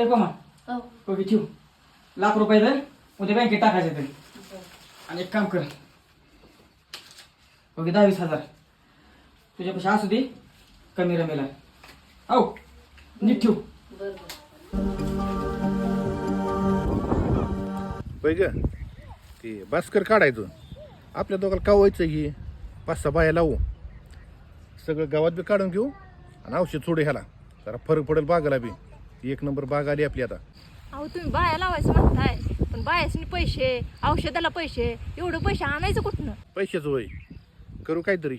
ए comma okay ठेव ₹1,00,000 दर उद्या बँकेत टाकायचे तरी आणि एक काम कर ओके 22,000 तुझ्यापाशी असू दे कमी रमेला हो नीट ठेव होय ग ते भास्कर काढायचं आपल्या दोघाला कावायचं की 5-6 बाया लावू सगळं गावात बी काढून घेऊ आणि औषध सोडू ह्याला जरा फरक पडेल बागाला बी 1 नंबर बाग आली आपली आता. अहो तुम्ही बाया लावायचं म्हणताय पण बायासनी पैसे औषधाला पैसे एवढं पैसे आणायचं कुठनं पैशाचं होय करू काहीतरी.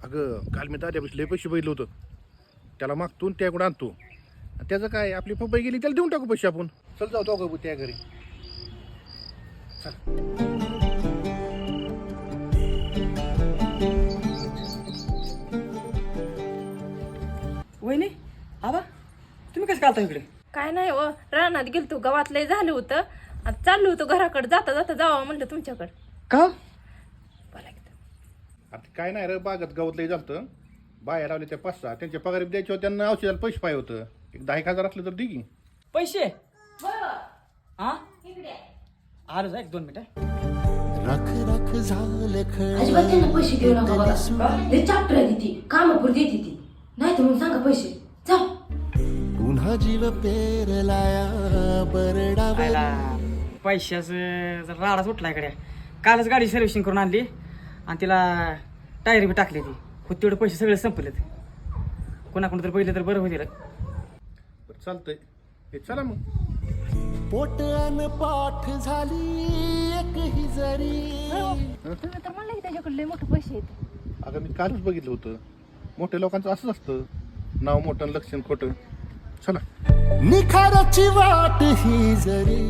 अगं काल मी दाद्यापाशी लय पैसे बघितलं होतं त्याला मागतो त्याकडून आणतो आणि त्याचं काय आपली पप्पा गेली त्याला देऊन टाकू पैसे आपण. चल जाऊ दोघं त्या घरी चल. वहिनी आबा तुम्ही कसं चालता इकडे काय नाही हो रानात गेलतो गावात लय झालं होतं आणि चाललो होतो घराकडे जाता जाता जावं म्हणलं तुमच्याकडे का बोला की. आता काय नाही रे बागात गावात लय झालं बाया लावले त्या 5-6 त्यांच्या पगारी द्यायचे होते त्यांना औषधाला पैसे पाहिजे होतं एक 10,000 असलं तर दे की. पैसे हा आलो जा 1-2 मिनिटं अजिबात त्यांना पैसे देऊ नका बघा लय चाप्टर आहे ती कामापूर देते ती नाही तर मग सांगा पैसे जा पुन्हा जीव पेरलाया बरडा पैशाचं जर राडा सुटला इकडे कालच गाडी सर्व्हिसिंग करून आणली आणि तिला टायर बी टाकली ती खूप तेवढे पैसे सगळे संपलेत कोणाकडून तर पहिले तर बरं होईल. बरं चालतंय हे चला मग पोट अन पाठ झाली एकही जरी तुम्ही तर म्हणलं की त्याच्याकडे लय मोठे पैसे आहेत. अगं मी कालच बघितलं होतं मोठ्या लोकांचं असंच असतं नाव मोठं लक्षण खोटं. चला निखाराची वाट ही जरी